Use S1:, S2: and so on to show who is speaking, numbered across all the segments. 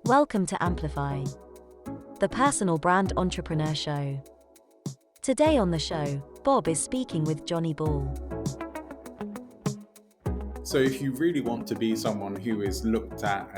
S1: Welcome to Amplify, the personal brand entrepreneur show. Today on the show, Bob is speaking with Johnny Ball.
S2: So if you really want to be someone who is looked at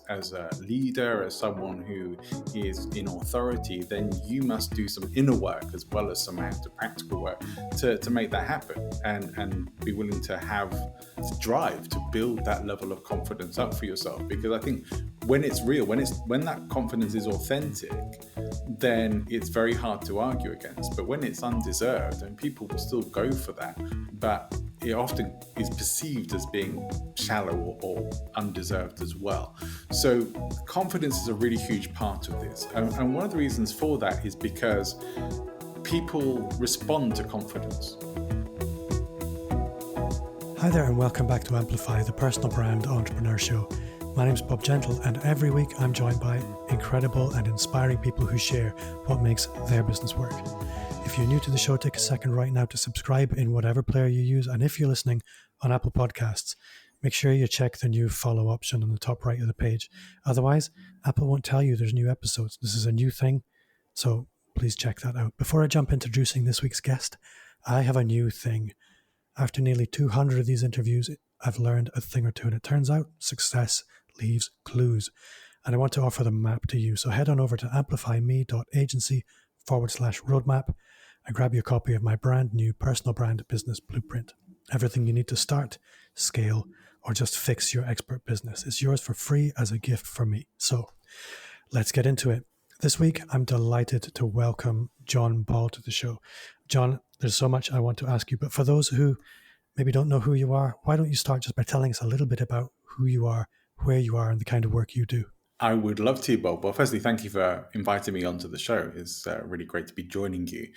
S2: as a leader, as someone who is in authority, then you must do some inner work as well as some practical work to make that happen and be willing to have the drive to build that level of confidence up for yourself. Because I think when it's real, when that confidence is authentic, then it's very hard to argue against. But when it's undeserved, and people will still go for that, but it often is perceived as being shallow or undeserved as well. So confidence is a really huge part of this. And one of the reasons for that is because people respond to confidence.
S3: Hi there and welcome back to Amplify, the personal brand entrepreneur show. My name's Bob Gentle, and every week I'm joined by incredible and inspiring people who share what makes their business work. If you're new to the show, take a second right now to subscribe in whatever player you use. And if you're listening on Apple Podcasts, make sure you check the new follow option on the top right of the page. Otherwise, Apple won't tell you there's new episodes. This is a new thing, so please check that out. Before I jump introducing this week's guest, I have a new thing. After nearly 200 of these interviews, I've learned a thing or two, and it turns out success leaves clues. And I want to offer the map to you. So head on over to amplifyme.agency/roadmap and grab your copy of my brand new personal brand business blueprint. Everything you need to start, scale, or just fix your expert business is yours for free as a gift from me. So let's get into it. This week, I'm delighted to welcome John Ball to the show. John, there's so much I want to ask you, but for those who maybe don't know who you are, why don't you start just by telling us a little bit about who you are, where you are, and the kind of work you do?
S2: I would love to, Bob. Well, firstly, thank you for inviting me onto the show. It's really great to be joining you.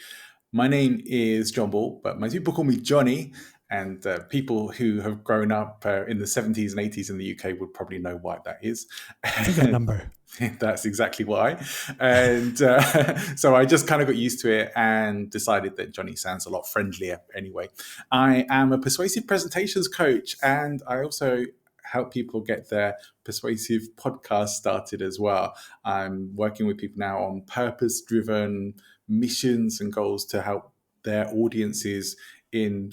S2: My name is John Ball, but most people call me Johnny, and people who have grown up in the 70s and 80s in the UK would probably know why that is.
S3: Figure number.
S2: That's exactly why. And so I just kind of got used to it and decided that Johnny sounds a lot friendlier anyway. I am a persuasive presentations coach, and I also help people get their persuasive podcast started as well. I'm working with people now on purpose-driven missions and goals to help their audiences in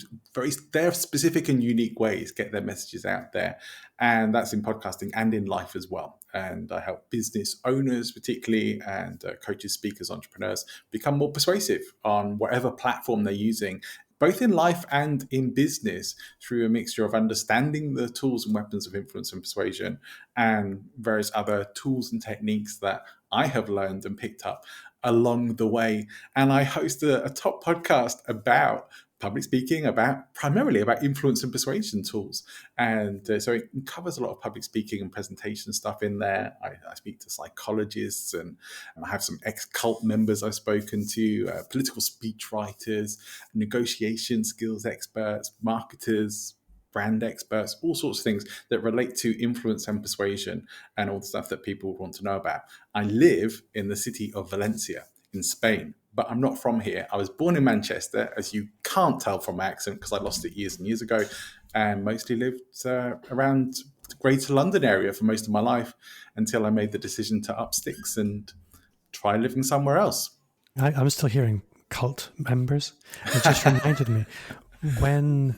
S2: their specific and unique ways get their messages out there. And that's in podcasting and in life as well. And I help business owners particularly, and coaches, speakers, entrepreneurs become more persuasive on whatever platform they're using, both in life and in business, through a mixture of understanding the tools and weapons of influence and persuasion and various other tools and techniques that I have learned and picked up along the way. And I host a top podcast about public speaking, primarily about influence and persuasion tools. And so it covers a lot of public speaking and presentation stuff in there. I speak to psychologists, and I have some ex-cult members I've spoken to, political speech writers, negotiation skills experts, marketers, brand experts, all sorts of things that relate to influence and persuasion and all the stuff that people want to know about. I live in the city of Valencia in Spain, but I'm not from here. I was born in Manchester, as you can't tell from my accent because I lost it years and years ago, and mostly lived around the Greater London area for most of my life until I made the decision to up sticks and try living somewhere else.
S3: I'm still hearing cult members. It just reminded me when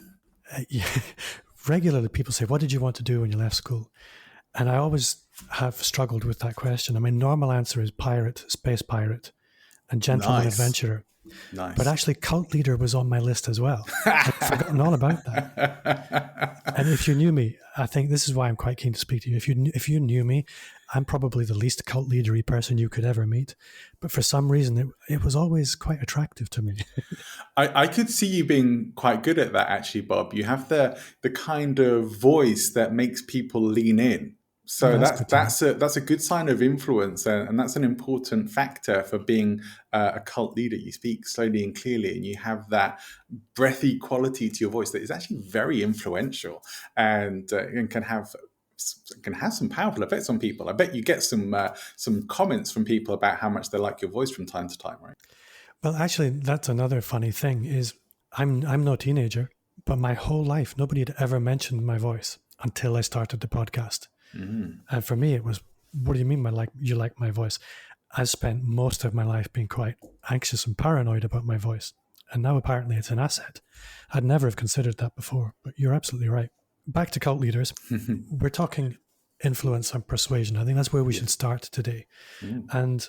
S3: regularly people say, what did you want to do when you left school? And I always have struggled with that question. I mean, normal answer is pirate, space pirate, and gentleman adventurer.
S2: Nice.
S3: But actually, cult leader was on my list as well. I'd forgotten all about that. And if you knew me, I think this is why I'm quite keen to speak to you. If you knew me, I'm probably the least cult leadery person you could ever meet. But for some reason, it was always quite attractive to me.
S2: I could see you being quite good at that, actually, Bob. You have the kind of voice that makes people lean in. So that's a good sign of influence, and that's an important factor for being a cult leader. You speak slowly and clearly, and you have that breathy quality to your voice that is actually very influential and can have some powerful effects on people. I bet you get some comments from people about how much they like your voice from time to time, right?
S3: Well, actually, that's another funny thing is I'm no teenager, but my whole life nobody had ever mentioned my voice until I started the podcast. Mm-hmm. And for me, it was What do you mean by you like my voice? I spent most of my life being quite anxious and paranoid about my voice. And now apparently it's an asset. I'd never have considered that before, but you're absolutely right. Back to cult leaders. We're talking influence and persuasion. I think that's where we should start today. And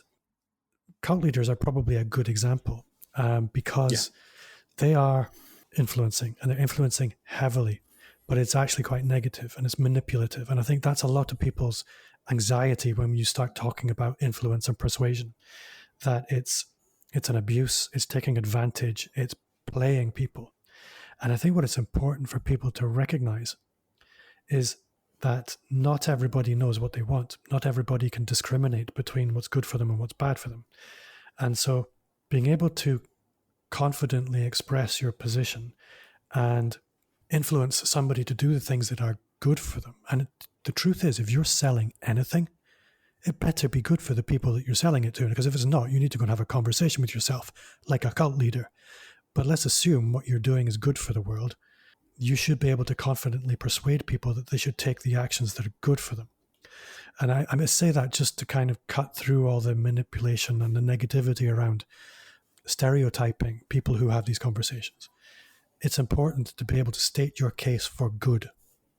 S3: cult leaders are probably a good example because they are influencing, and they're influencing heavily, but it's actually quite negative and it's manipulative. And I think that's a lot of people's anxiety when you start talking about influence and persuasion, that it's an abuse, it's taking advantage, it's playing people. And I think what it's important for people to recognize is that not everybody knows what they want. Not everybody can discriminate between what's good for them and what's bad for them. And so being able to confidently express your position and influence somebody to do the things that are good for them. And the truth is, if you're selling anything, it better be good for the people that you're selling it to. Because if it's not, you need to go and have a conversation with yourself like a cult leader. But let's assume what you're doing is good for the world. You should be able to confidently persuade people that they should take the actions that are good for them. And I say that just to kind of cut through all the manipulation and the negativity around stereotyping people who have these conversations. It's important to be able to state your case for good.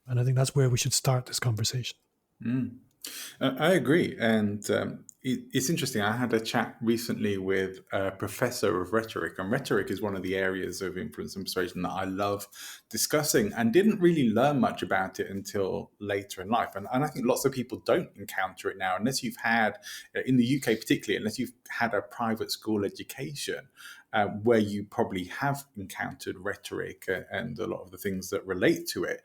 S3: And I think that's where we should start this conversation.
S2: I agree. And it's interesting. I had a chat recently with a professor of rhetoric, and rhetoric is one of the areas of influence and persuasion that I love discussing, and didn't really learn much about it until later in life. And I think lots of people don't encounter it now, unless you've had, in the UK particularly, unless you've had a private school education, where you probably have encountered rhetoric and a lot of the things that relate to it.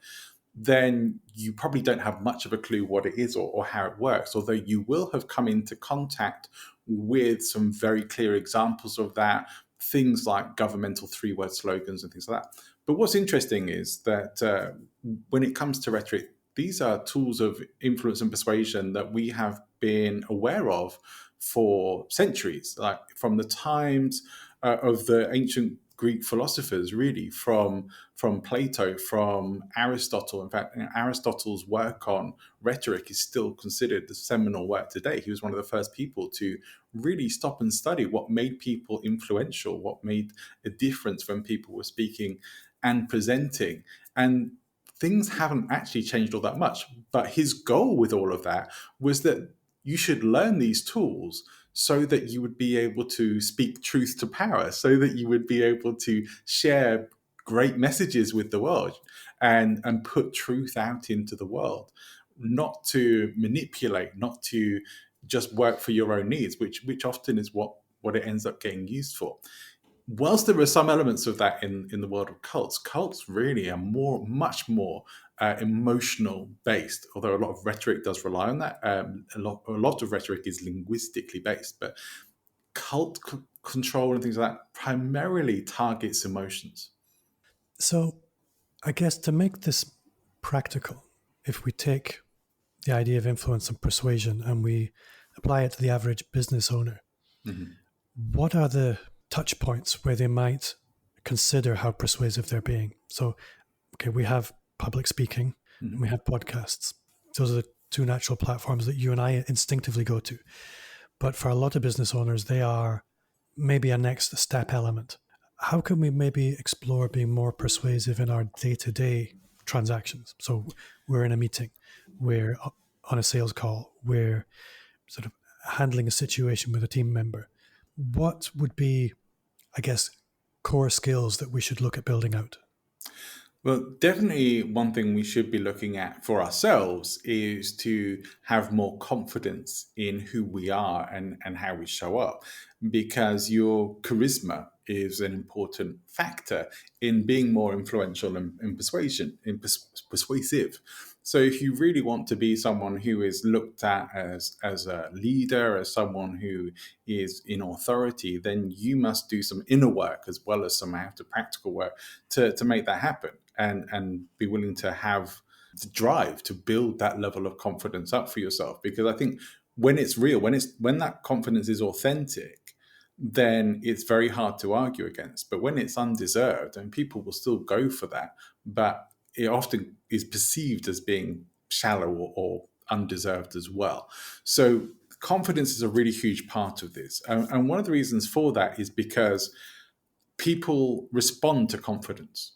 S2: Then you probably don't have much of a clue what it is or how it works, although you will have come into contact with some very clear examples of that, things like governmental three-word slogans and things like that. But what's interesting is that when it comes to rhetoric, these are tools of influence and persuasion that we have been aware of for centuries, like from the times of the ancient Greek philosophers, really, from Plato, from Aristotle. In fact, Aristotle's work on rhetoric is still considered the seminal work today. He was one of the first people to really stop and study what made people influential, what made a difference when people were speaking and presenting. And things haven't actually changed all that much. But his goal with all of that was that you should learn these tools so that you would be able to speak truth to power, so that you would be able to share great messages with the world and put truth out into the world, not to manipulate, not to just work for your own needs, which often is what it ends up getting used for. Whilst there are some elements of that in the world of cults really are much more emotional based, although a lot of rhetoric does rely on that. A lot of rhetoric is linguistically based, but cult control and things like that primarily targets emotions.
S3: So I guess to make this practical, if we take the idea of influence and persuasion and we apply it to the average business owner, what are the touch points where they might consider how persuasive they're being? So, okay, we have public speaking and we have podcasts. Those are the two natural platforms that you and I instinctively go to. But for a lot of business owners, they are maybe a next step element. How can we maybe explore being more persuasive in our day-to-day transactions? So we're in a meeting, we're on a sales call, we're sort of handling a situation with a team member. What would be, I guess, core skills that we should look at building out?
S2: Well, definitely one thing we should be looking at for ourselves is to have more confidence in who we are and how we show up, because your charisma is an important factor in being more influential and persuasive. So if you really want to be someone who is looked at as a leader, as someone who is in authority, then you must do some inner work as well as some outer practical work to make that happen, and be willing to have the drive to build that level of confidence up for yourself. Because I think when it's real, when that confidence is authentic, then it's very hard to argue against. But when it's undeserved, and people will still go for that, but it often is perceived as being shallow or undeserved as well. So confidence is a really huge part of this. And one of the reasons for that is because people respond to confidence.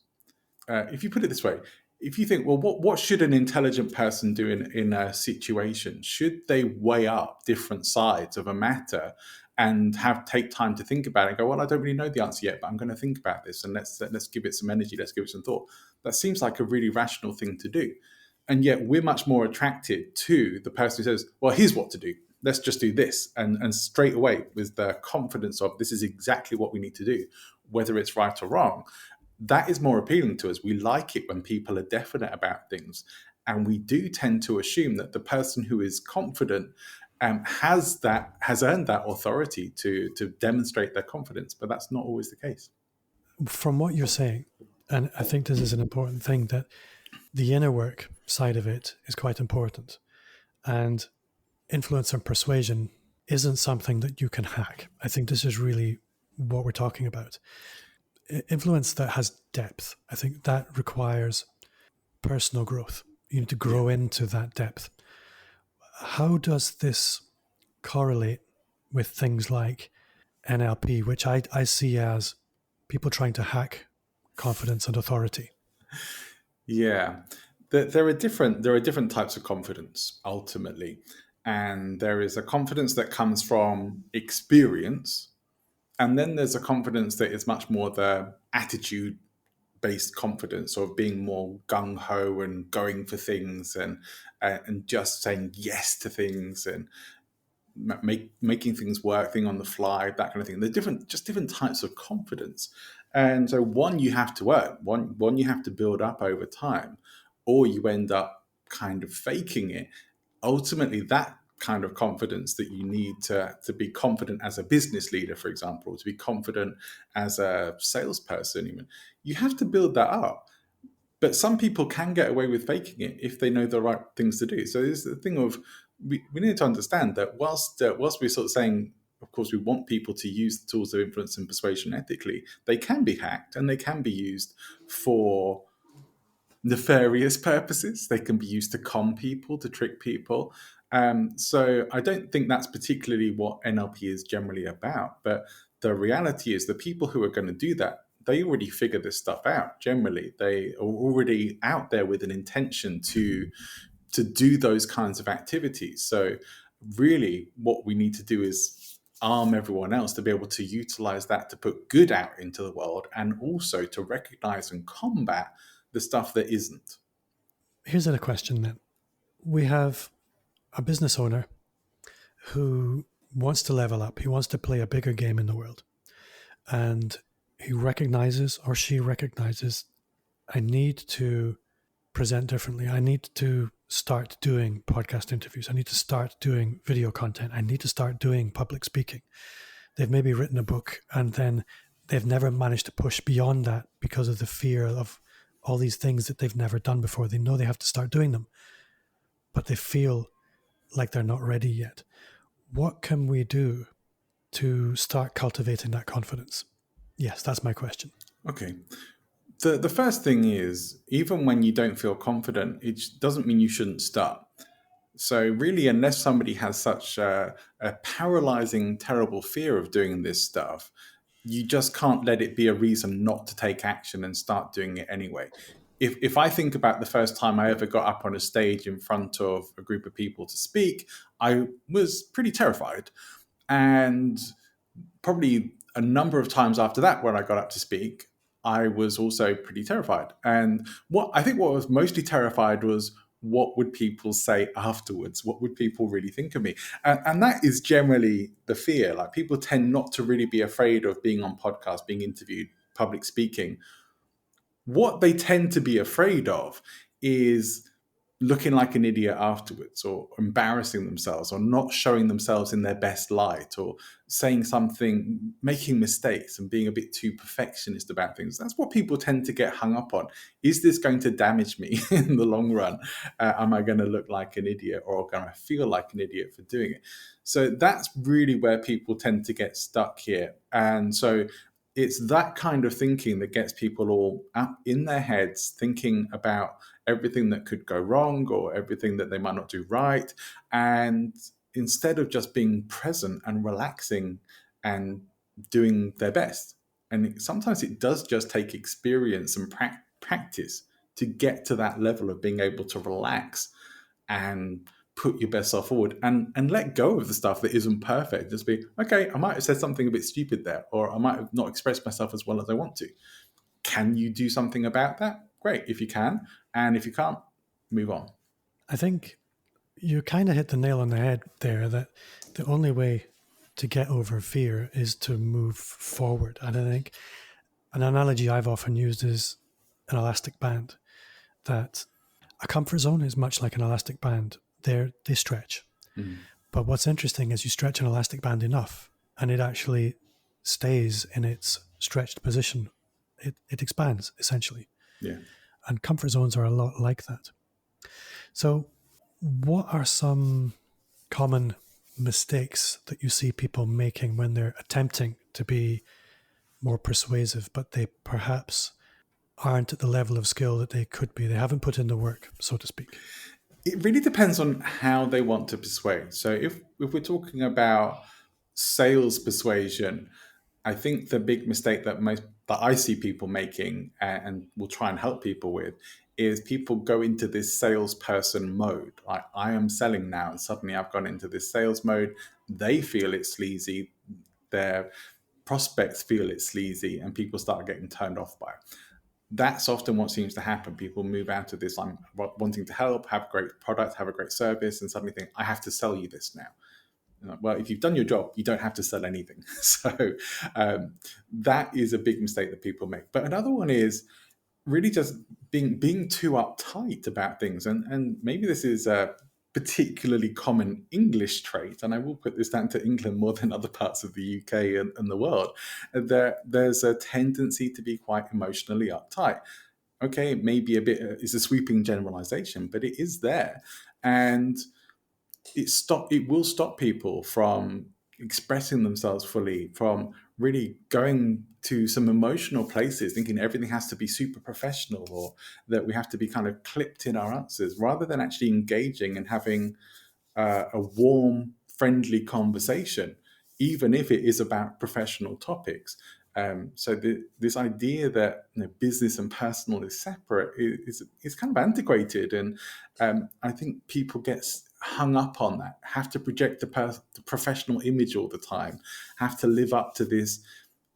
S2: If you put it this way, if you think, well, what should an intelligent person do in a situation? Should they weigh up different sides of a matter and take time to think about it and go, well, I don't really know the answer yet, but I'm going to think about this and let's give it some energy, let's give it some thought. That seems like a really rational thing to do. And yet we're much more attracted to the person who says, well, here's what to do. Let's just do this. And straight away with the confidence of this is exactly what we need to do, whether it's right or wrong. That is more appealing to us. We like it when people are definite about things. And we do tend to assume that the person who is confident has earned that authority to demonstrate their confidence, but that's not always the case.
S3: From what you're saying, and I think this is an important thing, that the inner work side of it is quite important. And influence and persuasion isn't something that you can hack. I think this is really what we're talking about. Influence that has depth, I think that requires personal growth. You need to grow into that depth. How does this correlate with things like NLP, which I see as people trying to hack confidence and authority?
S2: Yeah, there are different types of confidence ultimately, and there is a confidence that comes from experience, and then there's a confidence that is much more the attitude based confidence of being more gung ho and going for things and just saying yes to things and making things work, being on the fly, that kind of thing. There's different types of confidence, and so one you have to earn, one you have to build up over time, or you end up kind of faking it. Ultimately, that kind of confidence that you need to be confident as a business leader, for example, to be confident as a salesperson, even, you have to build that up. But some people can get away with faking it if they know the right things to do. So there's the thing of we need to understand that whilst we're sort of saying, of course, we want people to use the tools of influence and persuasion ethically, they can be hacked and they can be used for nefarious purposes. They can be used to con people, to trick people. So I don't think that's particularly what NLP is generally about. But the reality is the people who are going to do that, they already figure this stuff out. Generally, they are already out there with an intention to do those kinds of activities. So really what we need to do is arm everyone else to be able to utilize that to put good out into the world and also to recognize and combat the stuff that isn't.
S3: Here's a question then. We have a business owner who wants to level up. He wants to play a bigger game in the world. And he recognizes, or she recognizes, I need to present differently. I need to start doing podcast interviews. I need to start doing video content. I need to start doing public speaking. They've maybe written a book and then they've never managed to push beyond that because of the fear of all these things that they've never done before. They know they have to start doing them, but they feel like they're not ready yet. What can we do to start cultivating that confidence? Yes, that's my question.
S2: Okay. The first thing is, even when you don't feel confident, it doesn't mean you shouldn't start. So really, unless somebody has such a paralyzing, terrible fear of doing this stuff, you just can't let it be a reason not to take action and start doing it anyway. If I think about the first time I ever got up on a stage in front of a group of people to speak, I was pretty terrified. And probably a number of times after that, when I got up to speak, I was also pretty terrified. And what I was mostly terrified was, what would people say afterwards? What would people really think of me? And that is generally the fear. Like, people tend not to really be afraid of being on podcasts, being interviewed, public speaking. What they tend to be afraid of is looking like an idiot afterwards, or embarrassing themselves, or not showing themselves in their best light, or saying something, making mistakes and being a bit too perfectionist about things. That's what people tend to get hung up on. Is this going to damage me in the long run? Am I going to look like an idiot, or going to feel like an idiot for doing it? So that's really where people tend to get stuck here. And so it's that kind of thinking that gets people all up in their heads, thinking about everything that could go wrong or everything that they might not do right. And instead of just being present and relaxing and doing their best. And sometimes it does just take experience and practice to get to that level of being able to relax and put your best self forward and let go of the stuff that isn't perfect. Just be, okay, I might have said something a bit stupid there, or I might have not expressed myself as well as I want to. Can you do something about that? Great, if you can. And if you can't, move on.
S3: I think you kind of hit the nail on the head there, that the only way to get over fear is to move forward. And I think an analogy I've often used is an elastic band, that a comfort zone is much like an elastic band. They stretch.
S2: Mm.
S3: But what's interesting is you stretch an elastic band enough and it actually stays in its stretched position. It expands, essentially.
S2: Yeah.
S3: And comfort zones are a lot like that. So what are some common mistakes that you see people making when they're attempting to be more persuasive, but they perhaps aren't at the level of skill that they could be? They haven't put in the work, so to speak.
S2: It really depends on how they want to persuade. So if we're talking about sales persuasion, I think the big mistake that I see people making and will try and help people with is people go into this salesperson mode. Like, I am selling now, and suddenly I've gone into this sales mode. They feel it's sleazy. Their prospects feel it's sleazy, and people start getting turned off by it. That's often what seems to happen. People move out of this, I'm wanting to help, have a great product, have a great service, and suddenly think, I have to sell you this now. Well, if you've done your job, you don't have to sell anything. So that is a big mistake that people make. But another one is really just being too uptight about things. And maybe this is a particularly common English trait, and I will put this down to England more than other parts of the UK and the world. There's a tendency to be quite emotionally uptight. Okay, maybe it's a sweeping generalization, but it is there. And it will stop people from expressing themselves fully, from really going to some emotional places, thinking everything has to be super professional or that we have to be kind of clipped in our answers, rather than actually engaging and having a warm, friendly conversation, even if it is about professional topics. So this idea that business and personal is separate is kind of antiquated, and I think people get hung up on that, have to project the professional image all the time, have to live up to this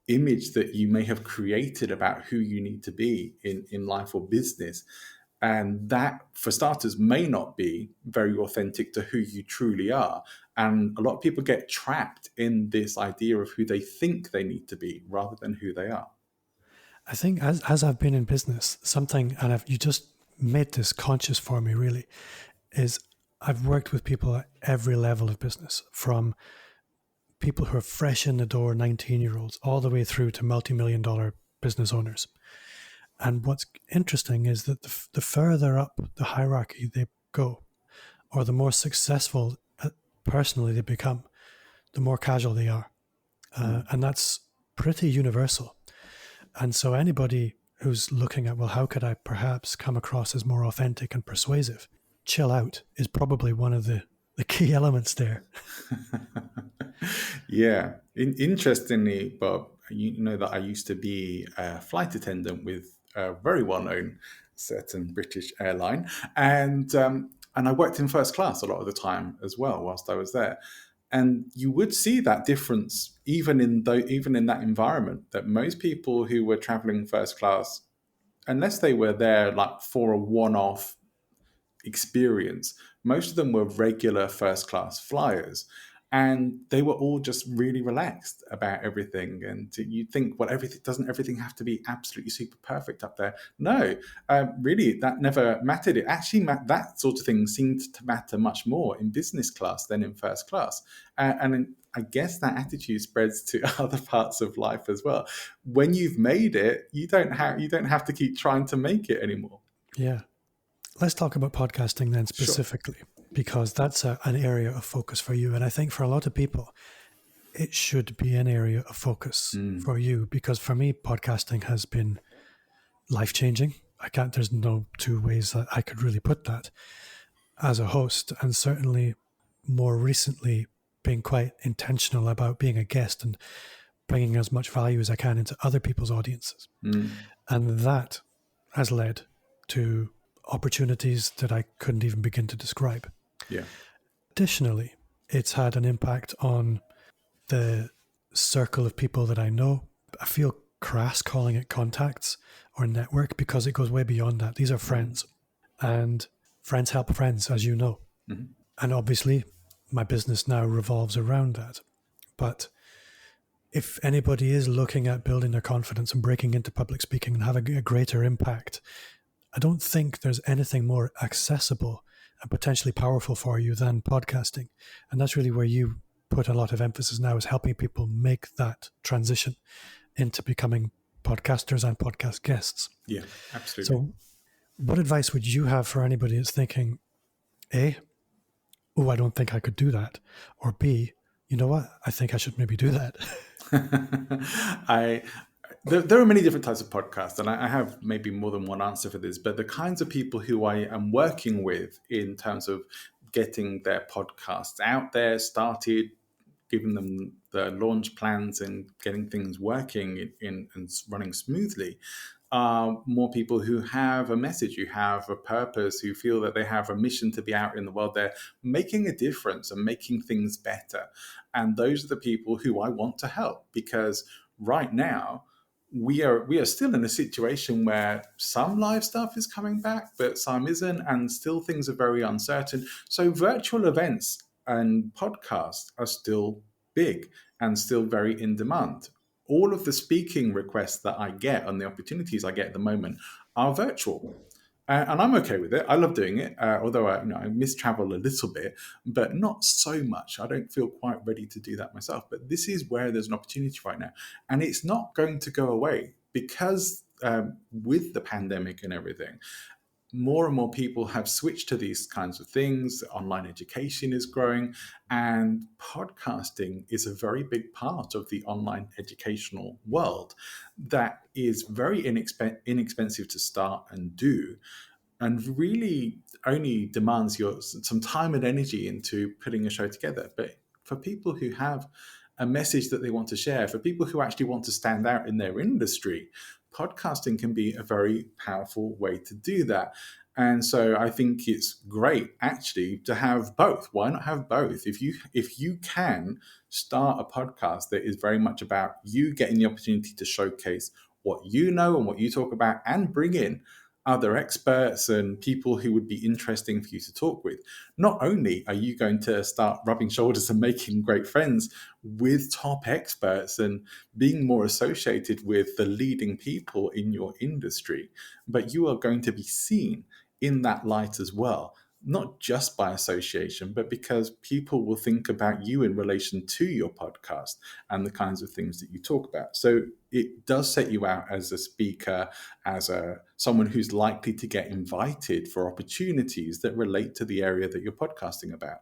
S2: image that you may have created about who you need to be in life or business. And that, for starters, may not be very authentic to who you truly are. And a lot of people get trapped in this idea of who they think they need to be rather than who they are.
S3: I think as I've been in business, something, and you just made this conscious for me really, is I've worked with people at every level of business, from people who are fresh in the door, 19-year-olds, all the way through to multi-million-dollar business owners. And what's interesting is that the further up the hierarchy they go, or the more successful personally they become, the more casual they are. And that's pretty universal. And so anybody who's looking at, well, how could I perhaps come across as more authentic and persuasive? Chill out is probably one of the key elements there.
S2: Yeah. Interestingly, Bob, you know that I used to be a flight attendant with a very well-known certain British airline, and I worked in first class a lot of the time as well whilst I was there. And you would see that difference even in that environment, that most people who were traveling first class, unless they were there like for a one-off experience, most of them were regular first class flyers, and they were all just really relaxed about everything. And you think, well, doesn't everything have to be absolutely super perfect up there? No, really, that never mattered. It actually that sort of thing seemed to matter much more in business class than in first class. And I guess that attitude spreads to other parts of life as well. When you've made it, you don't have to keep trying to make it anymore.
S3: Yeah. Let's talk about podcasting then specifically, because that's an area of focus for you. And I think for a lot of people, it should be an area of focus for you, because for me, podcasting has been life-changing. There's no two ways that I could really put that as a host, and certainly more recently being quite intentional about being a guest and bringing as much value as I can into other people's audiences. And that has led to opportunities that I couldn't even begin to describe.
S2: Yeah.
S3: Additionally, it's had an impact on the circle of people that I know. I feel crass calling it contacts or network because it goes way beyond that. These are friends, and friends help friends, as you know. And obviously, my business now revolves around that. But if anybody is looking at building their confidence and breaking into public speaking and having a greater impact, I don't think there's anything more accessible and potentially powerful for you than podcasting. And that's really where you put a lot of emphasis now, is helping people make that transition into becoming podcasters and podcast guests.
S2: Yeah, absolutely.
S3: So what advice would you have for anybody that's thinking, A, oh, I don't think I could do that, or B, you know what, I think I should maybe do that?
S2: There are many different types of podcasts, and I have maybe more than one answer for this, but the kinds of people who I am working with in terms of getting their podcasts out there, started, giving them the launch plans and getting things working and running smoothly, are more people who have a message, who have a purpose, who feel that they have a mission to be out in the world. They're making a difference and making things better. And those are the people who I want to help, because right now, we are still in a situation where some live stuff is coming back, but some isn't, and still things are very uncertain. So virtual events and podcasts are still big and still very in demand. All of the speaking requests that I get and the opportunities I get at the moment are virtual. And I'm okay with it. I love doing it, although I miss travel a little bit, but not so much. I don't feel quite ready to do that myself. But this is where there's an opportunity right now. And it's not going to go away, because with the pandemic and everything, more and more people have switched to these kinds of things. Online education is growing, and podcasting is a very big part of the online educational world that is very inexpensive to start and do, and really only demands some time and energy into putting a show together. But for people who have a message that they want to share, for people who actually want to stand out in their industry, podcasting can be a very powerful way to do that. And so I think it's great actually to have both. Why not have both? If you can start a podcast that is very much about you getting the opportunity to showcase what you know and what you talk about, and bring in other experts and people who would be interesting for you to talk with, not only are you going to start rubbing shoulders and making great friends with top experts and being more associated with the leading people in your industry, but you are going to be seen in that light as well, not just by association, but because people will think about you in relation to your podcast and the kinds of things that you talk about. So it does set you out as a speaker, as someone who's likely to get invited for opportunities that relate to the area that you're podcasting about.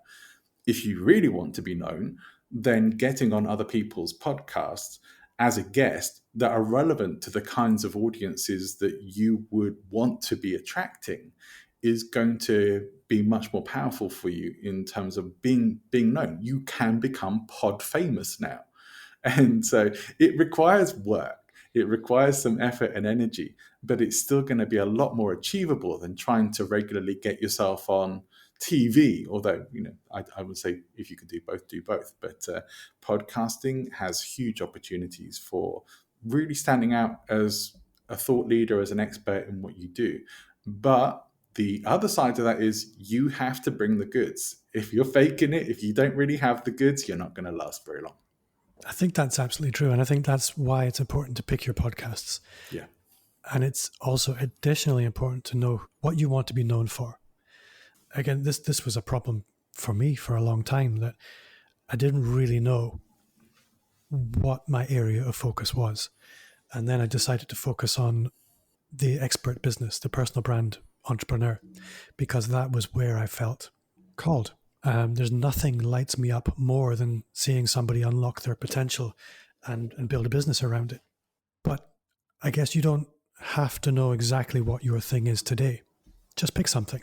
S2: If you really want to be known, then getting on other people's podcasts as a guest that are relevant to the kinds of audiences that you would want to be attracting is going to be much more powerful for you in terms of being known. You can become pod famous now. And so it requires work. It requires some effort and energy, but it's still going to be a lot more achievable than trying to regularly get yourself on TV. Although, I would say if you could do both. But podcasting has huge opportunities for really standing out as a thought leader, as an expert in what you do. But the other side of that is you have to bring the goods. If you're faking it, if you don't really have the goods, you're not going to last very long.
S3: I think that's absolutely true. And I think that's why it's important to pick your podcasts.
S2: Yeah.
S3: And it's also additionally important to know what you want to be known for. Again, this was a problem for me for a long time, that I didn't really know what my area of focus was. And then I decided to focus on the expert business, the personal brand entrepreneur, because that was where I felt called There's nothing lights me up more than seeing somebody unlock their potential and build a business around it. But I guess you don't have to know exactly what your thing is today. Just pick something.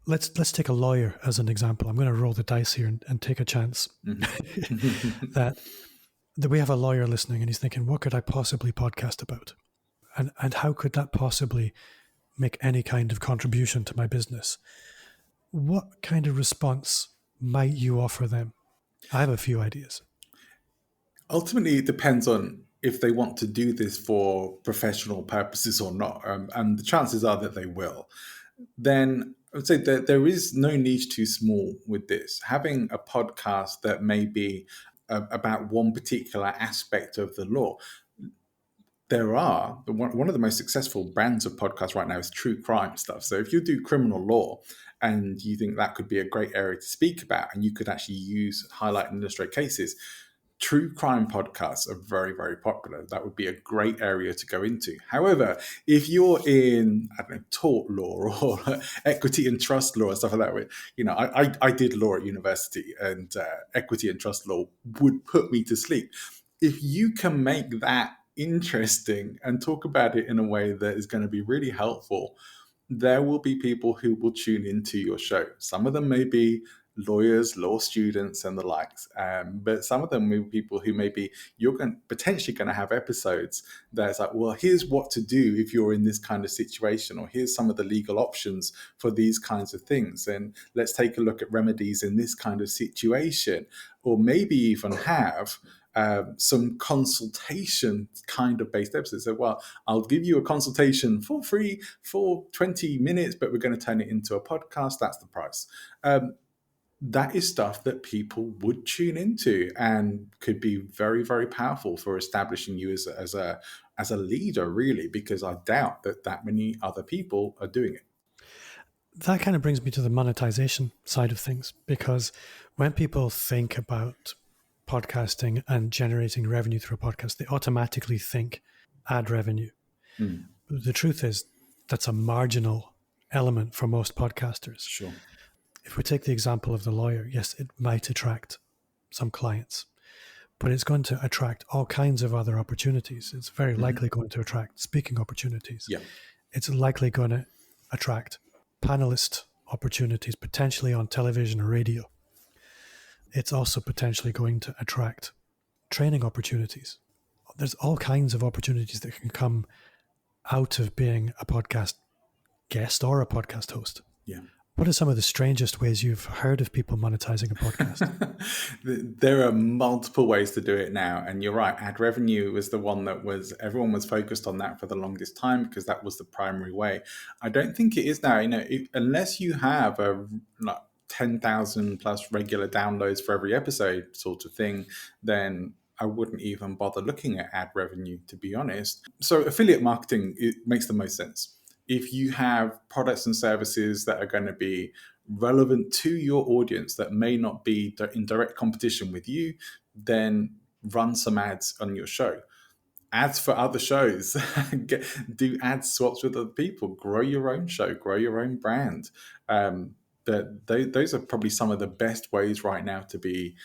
S3: Let's take a lawyer as an example. I'm going to roll the dice here and take a chance that we have a lawyer listening and he's thinking, what could I possibly podcast about? And how could that possibly make any kind of contribution to my business? What kind of response might you offer them? I have a few ideas.
S2: Ultimately, it depends on if they want to do this for professional purposes or not. And the chances are that they will. Then I would say that there is no niche too small with this. Having a podcast that may be about one particular aspect of the law. There are one of the most successful brands of podcasts right now is true crime stuff. So if you do criminal law and you think that could be a great area to speak about, and you could actually highlight and illustrate cases, true crime podcasts are very, very popular. That would be a great area to go into. However, if you're in, I don't know, tort law or equity and trust law and stuff like that, I did law at university, and equity and trust law would put me to sleep. If you can make that interesting and talk about it in a way that is going to be really helpful, there will be people who will tune into your show. Some of them may be lawyers, law students, and the likes, but some of them will be people who maybe potentially going to have episodes that's like, well, here's what to do if you're in this kind of situation, or here's some of the legal options for these kinds of things, and let's take a look at remedies in this kind of situation, or maybe even have some consultation kind of based episodes. So, well, I'll give you a consultation for free for 20 minutes, but we're going to turn it into a podcast. That's the price. That is stuff that people would tune into and could be very, very powerful for establishing you as a leader, really, because I doubt that many other people are doing it.
S3: That kind of brings me to the monetization side of things, because when people think about podcasting and generating revenue through a podcast, they automatically think ad revenue. The truth is that's a marginal element for most podcasters.
S2: Sure.
S3: If we take the example of the lawyer, yes, it might attract some clients, but it's going to attract all kinds of other opportunities. It's very likely going to attract speaking opportunities.
S2: Yeah.
S3: It's likely going to attract panelist opportunities, potentially on television or radio. It's also potentially going to attract training opportunities. There's all kinds of opportunities that can come out of being a podcast guest or a podcast host.
S2: Yeah.
S3: What are some of the strangest ways you've heard of people monetizing a podcast?
S2: There are multiple ways to do it now. And you're right, ad revenue was the one that everyone was focused on that for the longest time because that was the primary way. I don't think it is now, unless you have a 10,000 plus regular downloads for every episode sort of thing, then I wouldn't even bother looking at ad revenue, to be honest. So affiliate marketing, it makes the most sense. If you have products and services that are going to be relevant to your audience that may not be in direct competition with you, then run some ads on your show. Ads for other shows. Do ad swaps with other people. Grow your own show. Grow your own brand. Those are probably some of the best ways right now to be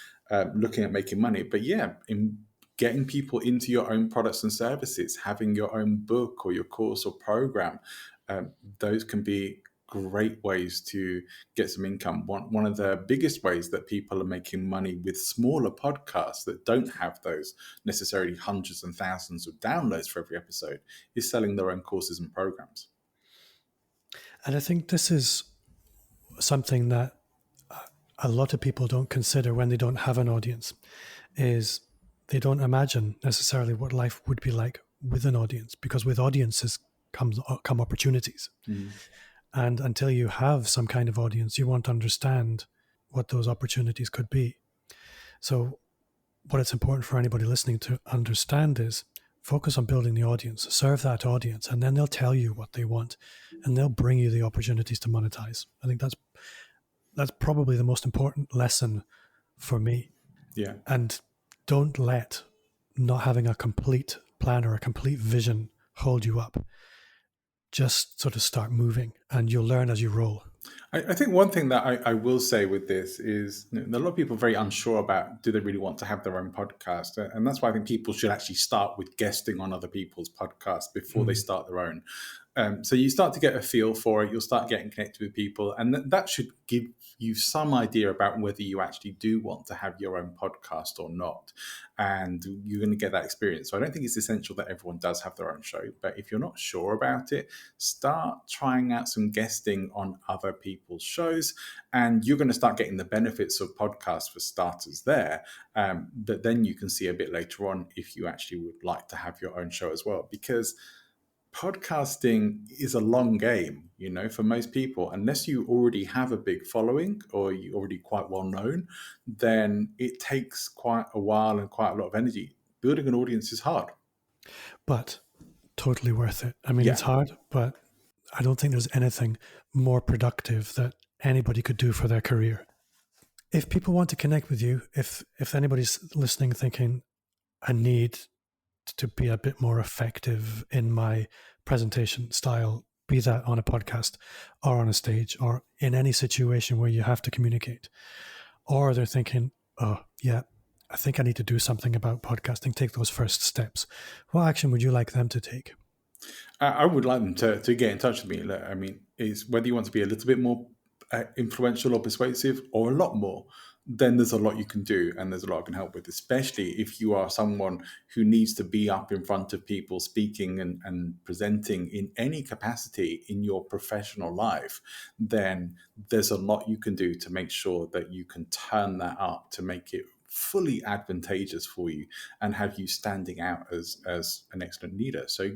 S2: looking at making money. But yeah, in getting people into your own products and services, having your own book or your course or program, those can be great ways to get some income. One of the biggest ways that people are making money with smaller podcasts that don't have those necessarily hundreds and thousands of downloads for every episode is selling their own courses and programs.
S3: And I think this is something that a lot of people don't consider when they don't have an audience, is they don't imagine necessarily what life would be like with an audience, because with audiences come opportunities. And until you have some kind of audience, you won't understand what those opportunities could be. So what it's important for anybody listening to understand is focus on building the audience, serve that audience, and then they'll tell you what they want and they'll bring you the opportunities to monetize. I think that's probably the most important lesson for me.
S2: Yeah.
S3: And don't let not having a complete plan or a complete vision hold you up. Just sort of start moving and you'll learn as you roll.
S2: I think one thing that I will say with this is, a lot of people are very unsure about, do they really want to have their own podcast? And that's why I think people should actually start with guesting on other people's podcasts before they start their own. So you start to get a feel for it. You'll start getting connected with people, and that should give you some idea about whether you actually do want to have your own podcast or not. And you're going to get that experience. So I don't think it's essential that everyone does have their own show. But if you're not sure about it, start trying out some guesting on other people's shows, and you're going to start getting the benefits of podcasts for starters there. But then you can see a bit later on if you actually would like to have your own show as well, because podcasting is a long game, for most people. Unless you already have a big following or you're already quite well known, then it takes quite a while and quite a lot of energy. Building an audience is hard.
S3: But totally worth it. I mean,
S2: Yeah.
S3: It's hard, but I don't think there's anything more productive that anybody could do for their career. If people want to connect with you, if anybody's listening thinking, I need to be a bit more effective in my presentation style, be that on a podcast or on a stage or in any situation where you have to communicate, or they're thinking, oh yeah, I think I need to do something about podcasting, take those first steps, what action would you like them to take?
S2: I would like them to get in touch with me. I mean, it's whether you want to be a little bit more influential or persuasive or a lot more, then there's a lot you can do, and there's a lot I can help with, especially if you are someone who needs to be up in front of people speaking and presenting in any capacity in your professional life. Then there's a lot you can do to make sure that you can turn that up to make it fully advantageous for you and have you standing out as an excellent leader. So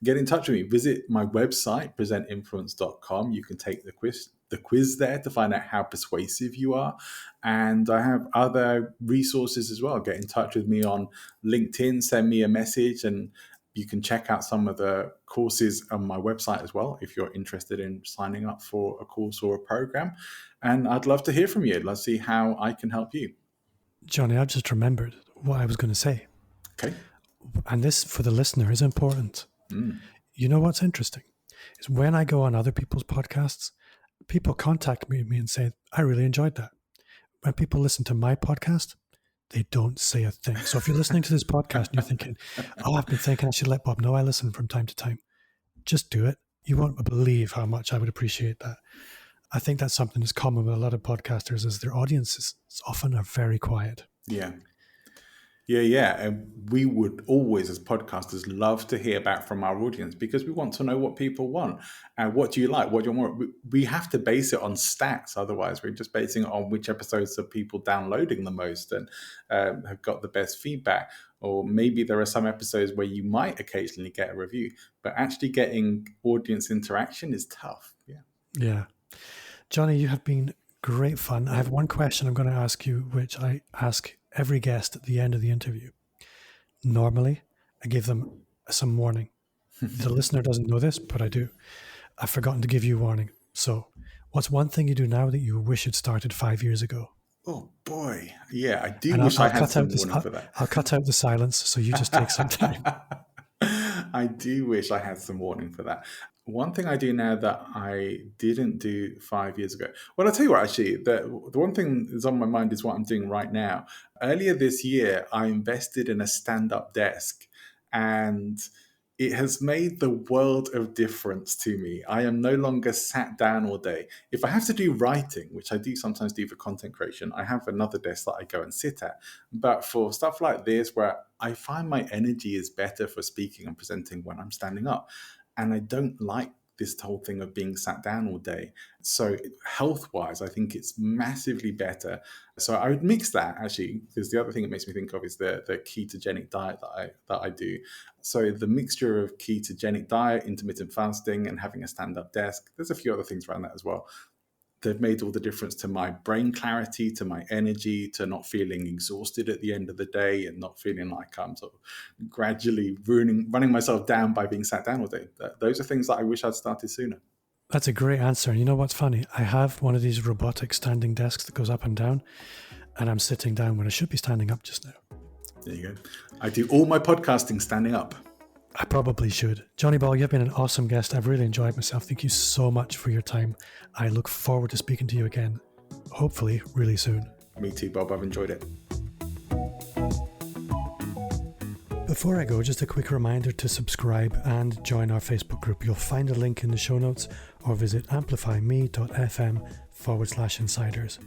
S2: get in touch with me. Visit my website, presentinfluence.com. You can take the quiz there to find out how persuasive you are. And I have other resources as well. Get in touch with me on LinkedIn, send me a message, and you can check out some of the courses on my website as well if you're interested in signing up for a course or a program. And I'd love to hear from you. Let's see how I can help you.
S3: Johnny, I've just remembered what I was going to say.
S2: Okay.
S3: And this, for the listener, is important. You know what's interesting? Is when I go on other people's podcasts, people contact me and say, I really enjoyed that. When people listen to my podcast, they don't say a thing. So if you're listening to this podcast and you're thinking, oh, I've been thinking I should let Bob know I listen from time to time, just do it. You won't believe how much I would appreciate that. I think that's something that's common with a lot of podcasters, is their audiences often are very quiet.
S2: Yeah. And we would always, as podcasters, love to hear back from our audience, because we want to know what people want. And what do you like? What do you want? We have to base it on stats. Otherwise, we're just basing it on which episodes are people downloading the most and have got the best feedback. Or maybe there are some episodes where you might occasionally get a review, but actually getting audience interaction is tough.
S3: Yeah. Johnny, you have been great fun. I have one question I'm going to ask you, which I ask every guest at the end of the interview. Normally, I give them some warning. The listener doesn't know this, but I do. I've forgotten to give you warning. So, what's one thing you do now that you wish you'd started 5 years ago?
S2: Oh boy, yeah, I do
S3: And
S2: wish I had some warning for that.
S3: I'll cut out the silence, so you just take some time.
S2: I do wish I had some warning for that. One thing I do now that I didn't do 5 years ago. Well, I'll tell you what, actually, the one thing that's on my mind is what I'm doing right now. Earlier this year, I invested in a stand-up desk, and it has made the world of difference to me. I am no longer sat down all day. If I have to do writing, which I do sometimes do for content creation, I have another desk that I go and sit at. But for stuff like this, where I find my energy is better for speaking and presenting when I'm standing up, and I don't like this whole thing of being sat down all day. So health-wise, I think it's massively better. So I would mix that, actually, because the other thing it makes me think of is the ketogenic diet that I do. So the mixture of ketogenic diet, intermittent fasting, and having a stand-up desk, there's a few other things around that as well. They've made all the difference to my brain clarity, to my energy, to not feeling exhausted at the end of the day and not feeling like I'm sort of gradually running myself down by being sat down all day. Those are things that I wish I'd started sooner.
S3: That's a great answer. And you know what's funny? I have one of these robotic standing desks that goes up and down, and I'm sitting down when I should be standing up just now.
S2: There you go. I do all my podcasting standing up.
S3: I probably should. Johnny Ball, you've been an awesome guest. I've really enjoyed myself. Thank you so much for your time. I look forward to speaking to you again, hopefully really soon.
S2: Me too, Bob. I've enjoyed it.
S3: Before I go, just a quick reminder to subscribe and join our Facebook group. You'll find a link in the show notes or visit amplifyme.fm/insiders.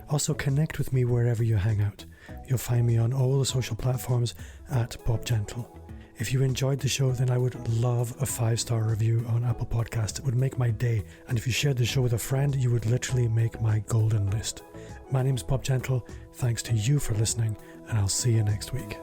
S3: Also connect with me wherever you hang out. You'll find me on all the social platforms at Bob Gentle. If you enjoyed the show, then I would love a 5-star review on Apple Podcasts. It would make my day. And if you shared the show with a friend, you would literally make my golden list. My name's Bob Gentle. Thanks to you for listening, and I'll see you next week.